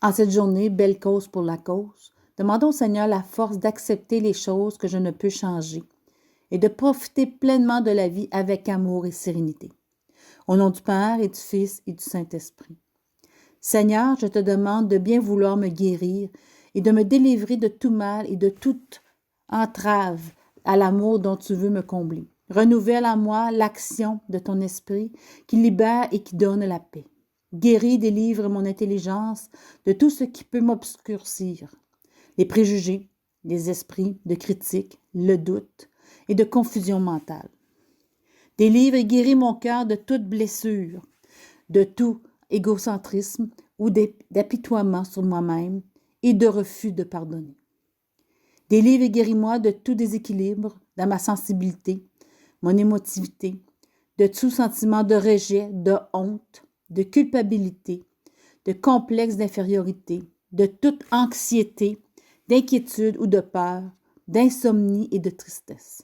En cette journée, belle cause pour la cause, demandons au Seigneur la force d'accepter les choses que je ne peux changer et de profiter pleinement de la vie avec amour et sérénité. Au nom du Père et du Fils et du Saint-Esprit. Seigneur, je te demande de bien vouloir me guérir et de me délivrer de tout mal et de toute entrave à l'amour dont tu veux me combler. Renouvelle en moi l'action de ton esprit qui libère et qui donne la paix. Guéris, délivre mon intelligence de tout ce qui peut m'obscurcir. Les préjugés, les esprits de critique, le doute et de confusion mentale. Délivre et guéris mon cœur de toute blessure, de tout égocentrisme ou d'apitoiement sur moi-même et de refus de pardonner. Délivre et guéris-moi de tout déséquilibre dans ma sensibilité, mon émotivité, de tout sentiment de rejet, de honte, de culpabilité, de complexe d'infériorité, de toute anxiété, d'inquiétude ou de peur, d'insomnie et de tristesse.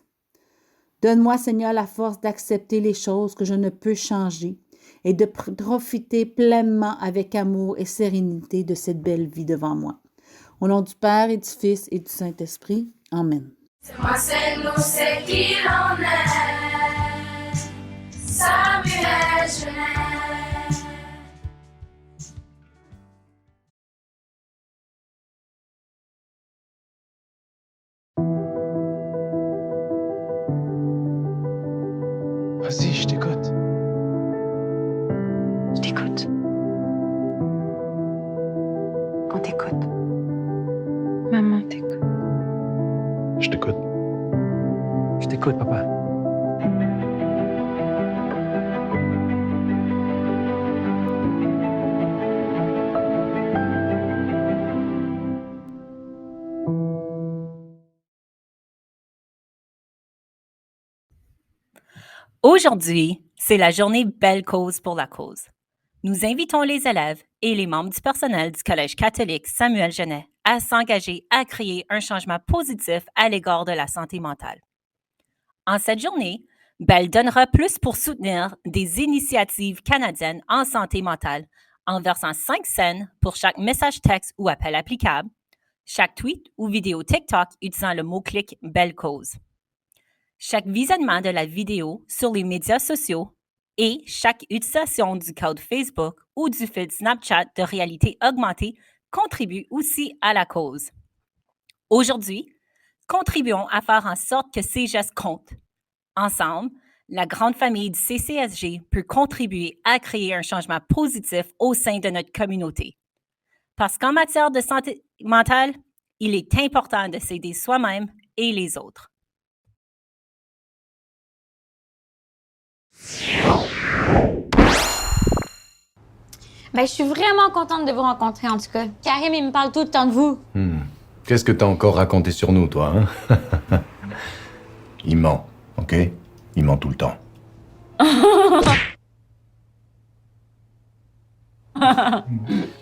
Donne-moi, Seigneur, la force d'accepter les choses que je ne peux changer et de profiter pleinement avec amour et sérénité de cette belle vie devant moi. Au nom du Père et du Fils et du Saint-Esprit. Amen. C'est moi, c'est nous, c'est qui l'on est. Samuel Genest. Vas-y, je t'écoute. Je t'écoute. On t'écoute. Maman t'écoute. Je t'écoute. Je t'écoute, papa. Aujourd'hui, c'est la journée Belle cause pour la cause. Nous invitons les élèves et les membres du personnel du Collège catholique Samuel Genest à s'engager à créer un changement positif à l'égard de la santé mentale. En cette journée, Belle donnera plus pour soutenir des initiatives canadiennes en santé mentale en versant 5 cents pour chaque message texte ou appel applicable, chaque tweet ou vidéo TikTok utilisant le mot-clic Belle cause. Chaque visionnement de la vidéo sur les médias sociaux et chaque utilisation du code Facebook ou du fil Snapchat de réalité augmentée contribue aussi à la cause. Aujourd'hui, contribuons à faire en sorte que ces gestes comptent. Ensemble, la grande famille du CCSG peut contribuer à créer un changement positif au sein de notre communauté. Parce qu'en matière de santé mentale, il est important de s'aider soi-même et les autres. Ben, je suis vraiment contente de vous rencontrer, en tout cas. Karim, il me parle tout le temps de vous. Qu'est-ce que t'as encore raconté sur nous, toi, hein? Il ment, ok? Il ment tout le temps.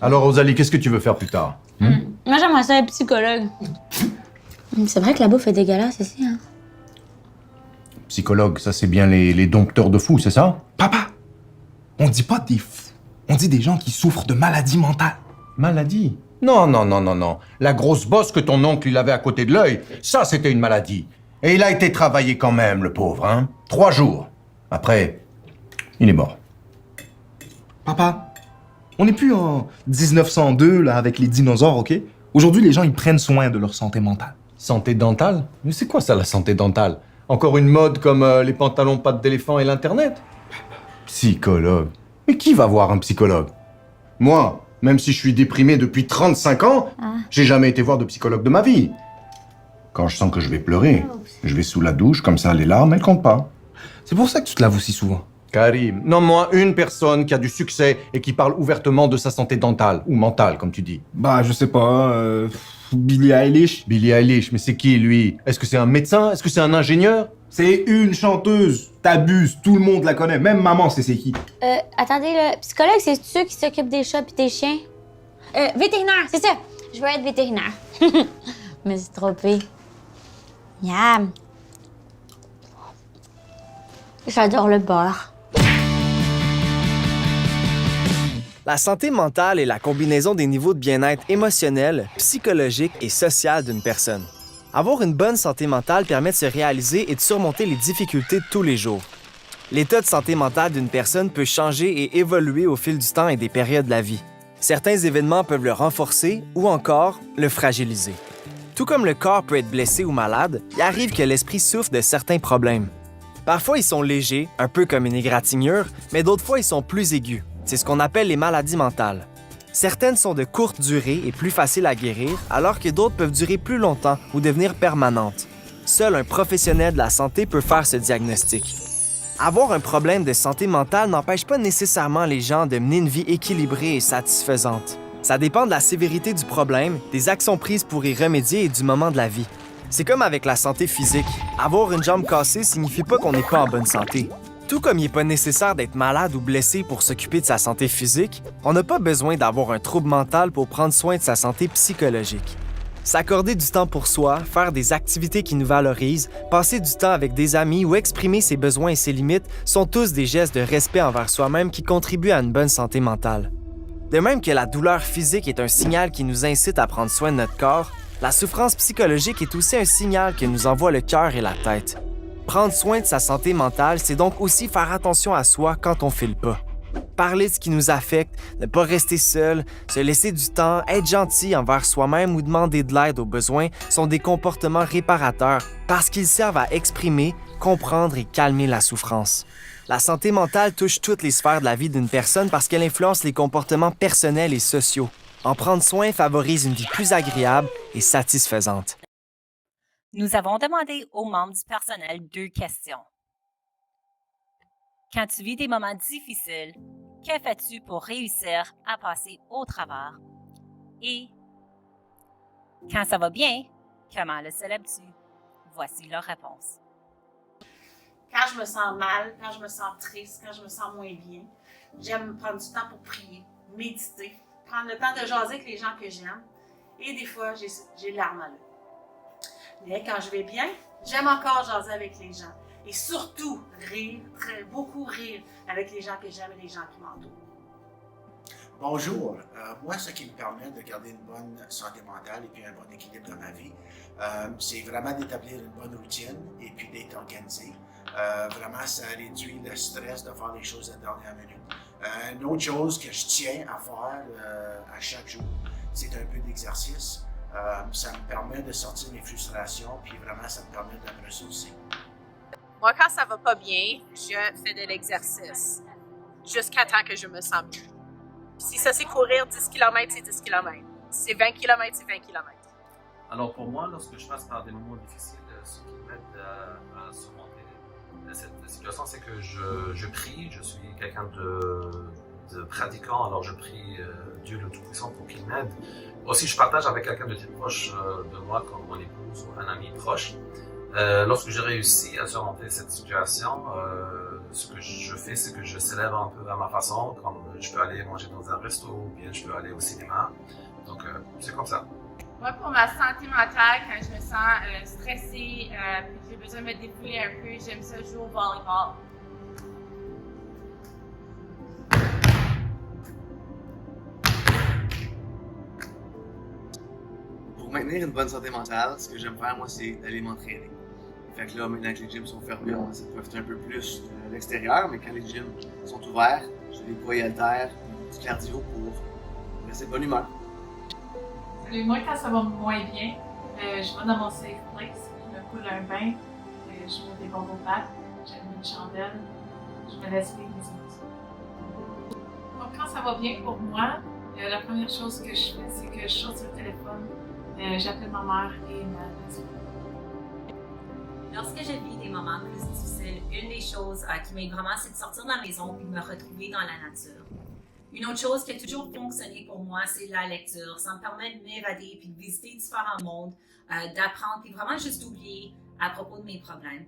Alors, Rosalie, qu'est-ce que tu veux faire plus tard? Moi, j'aimerais ça être psychologue. C'est vrai que la bouffe est dégueulasse ici, hein? Psychologue, ça c'est bien les dompteurs de fous, c'est ça? Papa, on dit pas des fous. On dit des gens qui souffrent de maladies mentales. Maladie? Non, non, non, non, non. La grosse bosse que ton oncle il avait à côté de l'œil, ça c'était une maladie. Et il a été travaillé quand même, le pauvre, hein? 3 jours. Après, il est mort. Papa, on n'est plus en 1902, là, avec les dinosaures, ok? Aujourd'hui, les gens, ils prennent soin de leur santé mentale. Santé dentale? Mais c'est quoi ça, la santé dentale? Encore une mode comme les pantalons pattes d'éléphant et l'Internet? Psychologue? Mais qui va voir un psychologue? Moi, même si je suis déprimé depuis 35 ans, j'ai jamais été voir de psychologue de ma vie. Quand je sens que je vais pleurer, je vais sous la douche, comme ça les larmes, elles comptent pas. C'est pour ça que tu te laves aussi souvent. Karim, nomme-moi une personne qui a du succès et qui parle ouvertement de sa santé dentale, ou mentale, comme tu dis. Bah, je sais pas, Billie Eilish. Billie Eilish, mais c'est qui, lui? Est-ce que c'est un médecin? Est-ce que c'est un ingénieur? C'est une chanteuse. T'abuses, tout le monde la connaît. Même maman sait c'est qui. Attendez, le psychologue, c'est ceux qui s'occupent des chats pis des chiens? Vétérinaire, c'est ça. Je veux être vétérinaire. Mais c'est trop pire. Miam. J'adore le beurre. La santé mentale est la combinaison des niveaux de bien-être émotionnel, psychologique et social d'une personne. Avoir une bonne santé mentale permet de se réaliser et de surmonter les difficultés de tous les jours. L'état de santé mentale d'une personne peut changer et évoluer au fil du temps et des périodes de la vie. Certains événements peuvent le renforcer ou encore le fragiliser. Tout comme le corps peut être blessé ou malade, il arrive que l'esprit souffre de certains problèmes. Parfois, ils sont légers, un peu comme une égratignure, mais d'autres fois, ils sont plus aigus. C'est ce qu'on appelle les maladies mentales. Certaines sont de courte durée et plus faciles à guérir, alors que d'autres peuvent durer plus longtemps ou devenir permanentes. Seul un professionnel de la santé peut faire ce diagnostic. Avoir un problème de santé mentale n'empêche pas nécessairement les gens de mener une vie équilibrée et satisfaisante. Ça dépend de la sévérité du problème, des actions prises pour y remédier et du moment de la vie. C'est comme avec la santé physique. Avoir une jambe cassée signifie pas qu'on n'est pas en bonne santé. Tout comme il n'est pas nécessaire d'être malade ou blessé pour s'occuper de sa santé physique, on n'a pas besoin d'avoir un trouble mental pour prendre soin de sa santé psychologique. S'accorder du temps pour soi, faire des activités qui nous valorisent, passer du temps avec des amis ou exprimer ses besoins et ses limites sont tous des gestes de respect envers soi-même qui contribuent à une bonne santé mentale. De même que la douleur physique est un signal qui nous incite à prendre soin de notre corps, la souffrance psychologique est aussi un signal que nous envoie le cœur et la tête. Prendre soin de sa santé mentale, c'est donc aussi faire attention à soi quand on file pas. Parler de ce qui nous affecte, ne pas rester seul, se laisser du temps, être gentil envers soi-même ou demander de l'aide aux besoins sont des comportements réparateurs parce qu'ils servent à exprimer, comprendre et calmer la souffrance. La santé mentale touche toutes les sphères de la vie d'une personne parce qu'elle influence les comportements personnels et sociaux. En prendre soin favorise une vie plus agréable et satisfaisante. Nous avons demandé aux membres du personnel 2 questions. Quand tu vis des moments difficiles, que fais-tu pour réussir à passer au travers? Et quand ça va bien, comment le célèbres-tu? Voici leur réponse. Quand je me sens mal, quand je me sens triste, quand je me sens moins bien, j'aime prendre du temps pour prier, méditer, prendre le temps de jaser avec les gens que j'aime. Et des fois, j'ai larmes à l'œil. Mais quand je vais bien, j'aime encore jaser avec les gens. Et surtout, rire, beaucoup rire avec les gens que j'aime et les gens qui m'entourent. Bonjour. Moi, ce qui me permet de garder une bonne santé mentale et puis un bon équilibre dans ma vie, c'est vraiment d'établir une bonne routine et puis d'être organisé. Vraiment, ça réduit le stress de faire les choses à la dernière minute. Une autre chose que je tiens à faire à chaque jour, c'est un peu d'exercice. Ça me permet de sortir mes frustrations, puis vraiment, ça me permet de me ressourcer. Moi, quand ça va pas bien, je fais de l'exercice jusqu'à temps que je me sens mieux. Si ça, c'est courir 10 km, c'est 10 km. Si c'est 20 km, c'est 20 km. Alors pour moi, lorsque je passe par des moments difficiles, ce qui m'aide à surmonter cette situation, c'est que je prie. Je suis quelqu'un de pratiquant, alors je prie Dieu le Tout-Puissant pour qu'il m'aide. Aussi, je partage avec quelqu'un de très proche de moi, comme mon épouse ou un ami proche. Lorsque j'ai réussi à surmonter cette situation, ce que je fais, c'est que je célèbre un peu à ma façon, comme je peux aller manger dans un resto ou bien je peux aller au cinéma. Donc, c'est comme ça. Moi, pour ma santé mentale, quand je me sens stressée, puis j'ai besoin de me dépouiller un peu, j'aime ça jouer au volleyball. Pour maintenir une bonne santé mentale, ce que j'aime faire, moi, c'est d'aller m'entraîner. Fait que là, maintenant que les gyms sont fermés, on essaie de profiter un peu plus de l'extérieur, mais quand les gyms sont ouverts, je des poids et haltères, du cardio pour rester de bonne humeur. Salut, moi, quand ça va moins bien, je vais dans mon safe place, je me coule un bain, je mets des bonbons de pâte, j'allume une chandelle, je me laisse vivre mes émotions. Donc, quand ça va bien pour moi, la première chose que je fais, c'est que je saute sur le téléphone, j'appelle ma mère et ma maison. Lorsque je vis des moments plus difficiles, une des choses qui m'aide vraiment, c'est de sortir de la maison et de me retrouver dans la nature. Une autre chose qui a toujours fonctionné pour moi, c'est la lecture. Ça me permet de m'évader puis de visiter différents mondes, d'apprendre puis vraiment juste d'oublier à propos de mes problèmes.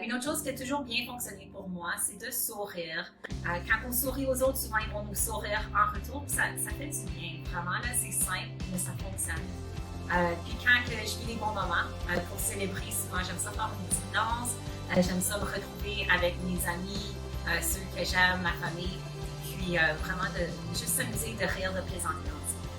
Une autre chose qui a toujours bien fonctionné pour moi, c'est de sourire. Quand on sourit aux autres, souvent ils vont nous sourire en retour, puis ça fait du bien. Vraiment, là, c'est simple, mais ça fonctionne. Puis quand je vis des bons moments, pour célébrer, souvent j'aime ça faire une petite danse, j'aime ça me retrouver avec mes amis, ceux que j'aime, ma famille. Puis puis vraiment de juste s'amuser, de rire, de plaisanter ensemble.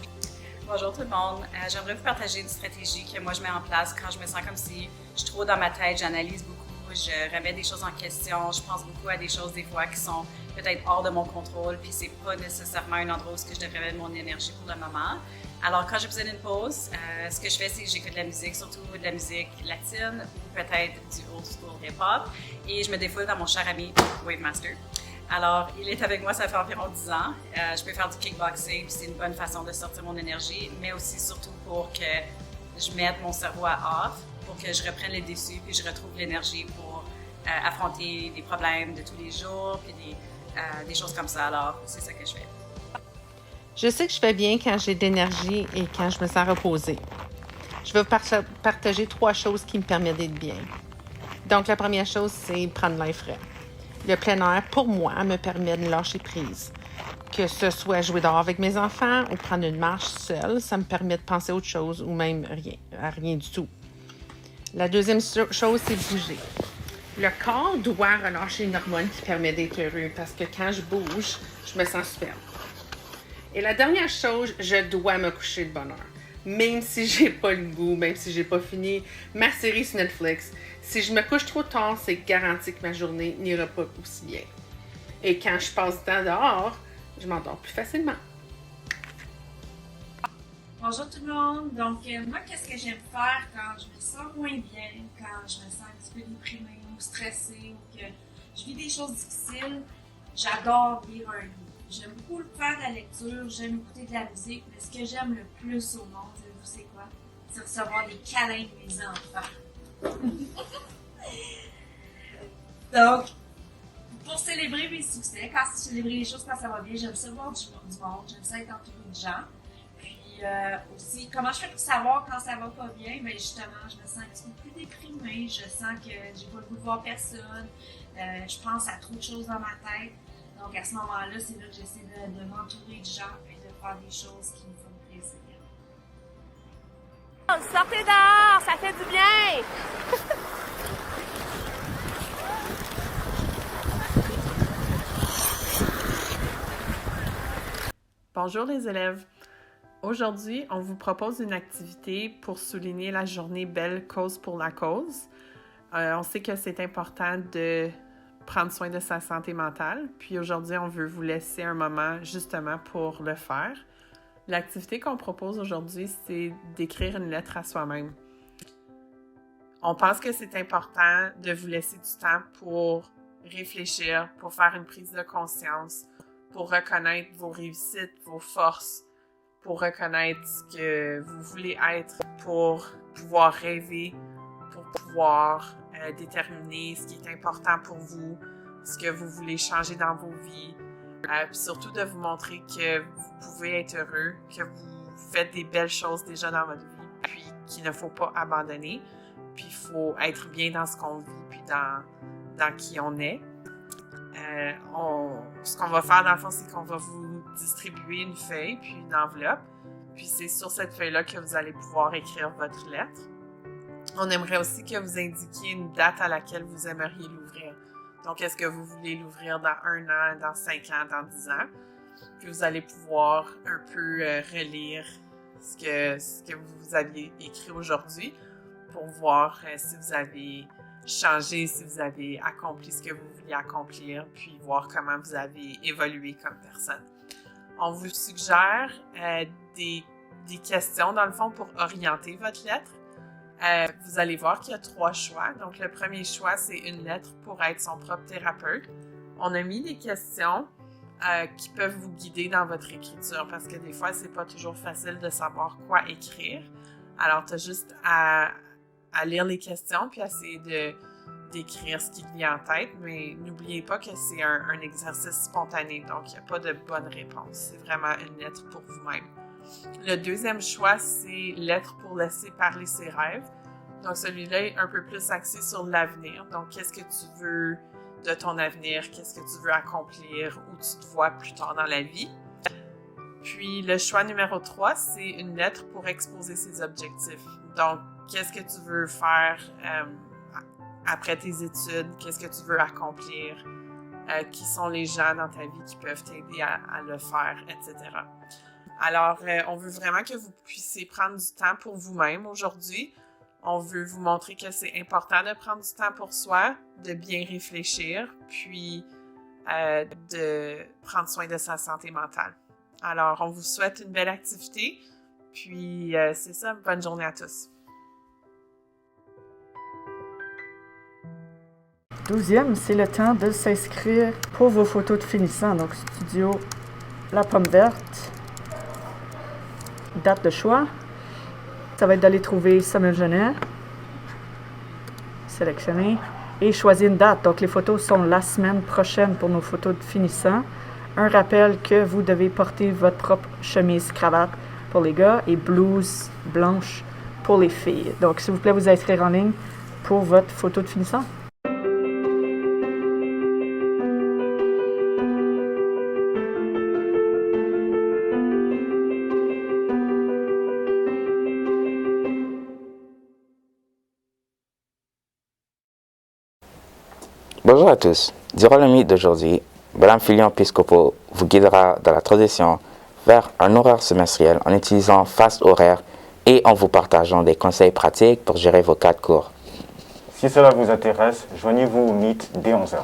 Bonjour tout le monde. J'aimerais vous partager une stratégie que moi je mets en place quand je me sens comme si je suis trop dans ma tête, j'analyse beaucoup, je remets des choses en question, je pense beaucoup à des choses des fois qui sont peut-être hors de mon contrôle, puis c'est pas nécessairement un endroit où je devrais mettre mon énergie pour le moment. Alors quand j'ai besoin d'une pause, ce que je fais, c'est que j'écoute de la musique, surtout de la musique latine ou peut-être du old school hip-hop, et je me défoule dans mon cher ami Wave Master. Alors, il est avec moi, ça fait environ 10 ans. Je peux faire du kickboxing, puis c'est une bonne façon de sortir mon énergie, mais aussi surtout pour que je mette mon cerveau à off, pour que je reprenne les dessus, puis je retrouve l'énergie pour affronter des problèmes de tous les jours, puis des choses comme ça. Alors, c'est ça que je fais. Je sais que je fais bien quand j'ai de l'énergie et quand je me sens reposée. Je vais vous partager 3 choses qui me permettent d'être bien. Donc, la première chose, c'est prendre l'air frais. Le plein air, pour moi, me permet de lâcher prise. Que ce soit jouer dehors avec mes enfants ou prendre une marche seule, ça me permet de penser à autre chose ou même à rien du tout. La deuxième chose, c'est bouger. Le corps doit relâcher une hormone qui permet d'être heureux parce que quand je bouge, je me sens superbe. Et la dernière chose, je dois me coucher de bonne heure. Même si j'ai pas le goût, même si j'ai pas fini ma série sur Netflix, si je me couche trop tard, c'est garanti que ma journée n'ira pas aussi bien. Et quand je passe du temps dehors, je m'endors plus facilement. Bonjour tout le monde. Donc, moi, qu'est-ce que j'aime faire quand je me sens moins bien, quand je me sens un petit peu déprimée ou stressée ou que je vis des choses difficiles? J'adore lire un livre. J'aime beaucoup faire de la lecture, j'aime écouter de la musique, mais ce que j'aime le plus au monde, vous savez quoi? C'est recevoir des câlins de mes enfants. Donc, pour célébrer mes succès, quand je célèbre les choses quand ça va bien, j'aime ça voir du monde, j'aime ça être entourée de gens. Puis aussi, comment je fais pour savoir quand ça va pas bien? Bien justement, je me sens un petit peu plus déprimée, je sens que j'ai pas le goût de voir personne, je pense à trop de choses dans ma tête. Donc à ce moment-là, c'est là que j'essaie de m'entourer de gens et de faire des choses qui me font plaisir. Sortez dehors, ça fait du bien! Bonjour les élèves. Aujourd'hui, on vous propose une activité pour souligner la journée Belle Cause pour la cause. On sait que c'est important de prendre soin de sa santé mentale, puis aujourd'hui, on veut vous laisser un moment justement pour le faire. L'activité qu'on propose aujourd'hui, c'est d'écrire une lettre à soi-même. On pense que c'est important de vous laisser du temps pour réfléchir, pour faire une prise de conscience, pour reconnaître vos réussites, vos forces, pour reconnaître ce que vous voulez être, pour pouvoir rêver, pour pouvoir déterminer ce qui est important pour vous, ce que vous voulez changer dans vos vies, puis surtout de vous montrer que vous pouvez être heureux, que vous faites des belles choses déjà dans votre vie, puis qu'il ne faut pas abandonner, puis il faut être bien dans ce qu'on vit, puis dans qui on est. Ce qu'on va faire dans le fond, c'est qu'on va vous distribuer une feuille, puis une enveloppe, puis c'est sur cette feuille-là que vous allez pouvoir écrire votre lettre. On aimerait aussi que vous indiquiez une date à laquelle vous aimeriez l'ouvrir. Donc, est-ce que vous voulez l'ouvrir dans 1 an, dans 5 ans, dans 10 ans? Puis vous allez pouvoir un peu relire ce que vous aviez écrit aujourd'hui pour voir si vous avez changé, si vous avez accompli ce que vous vouliez accomplir, puis voir comment vous avez évolué comme personne. On vous suggère des questions, dans le fond, pour orienter votre lettre. Vous allez voir qu'il y a 3 choix. Donc, le premier choix, c'est une lettre pour être son propre thérapeute. On a mis des questions qui peuvent vous guider dans votre écriture parce que des fois, c'est pas toujours facile de savoir quoi écrire. Alors, tu as juste à lire les questions puis essayer d'écrire ce qui te vient en tête, mais n'oubliez pas que c'est un exercice spontané, donc il n'y a pas de bonne réponse. C'est vraiment une lettre pour vous-même. Le deuxième choix, c'est lettre pour laisser parler ses rêves. Donc, celui-là est un peu plus axé sur l'avenir. Donc, qu'est-ce que tu veux de ton avenir? Qu'est-ce que tu veux accomplir? Où tu te vois plus tard dans la vie? Puis, le choix numéro 3, c'est une lettre pour exposer ses objectifs. Donc, qu'est-ce que tu veux faire après tes études? Qu'est-ce que tu veux accomplir? qui sont les gens dans ta vie qui peuvent t'aider à le faire, etc. Alors, on veut vraiment que vous puissiez prendre du temps pour vous-même aujourd'hui. On veut vous montrer que c'est important de prendre du temps pour soi, de bien réfléchir, puis de prendre soin de sa santé mentale. Alors, on vous souhaite une belle activité, puis c'est ça, bonne journée à tous. 12e, c'est le temps de s'inscrire pour vos photos de finissant. Donc, studio La Pomme Verte. Date de choix. Ça va être d'aller trouver Samuel Genet. Sélectionner. Et choisir une date. Donc, les photos sont la semaine prochaine pour nos photos de finissant. Un rappel que vous devez porter votre propre chemise cravate pour les gars et blouse blanche pour les filles. Donc, s'il vous plaît, vous inscrire en ligne pour votre photo de finissant. Bonjour à tous. Durant le mythe d'aujourd'hui, Madame Filion Piscopo vous guidera dans la transition vers un horaire semestriel en utilisant Fast Horaire et en vous partageant des conseils pratiques pour gérer vos cas de cours. Si cela vous intéresse, joignez-vous au mythe dès 11h.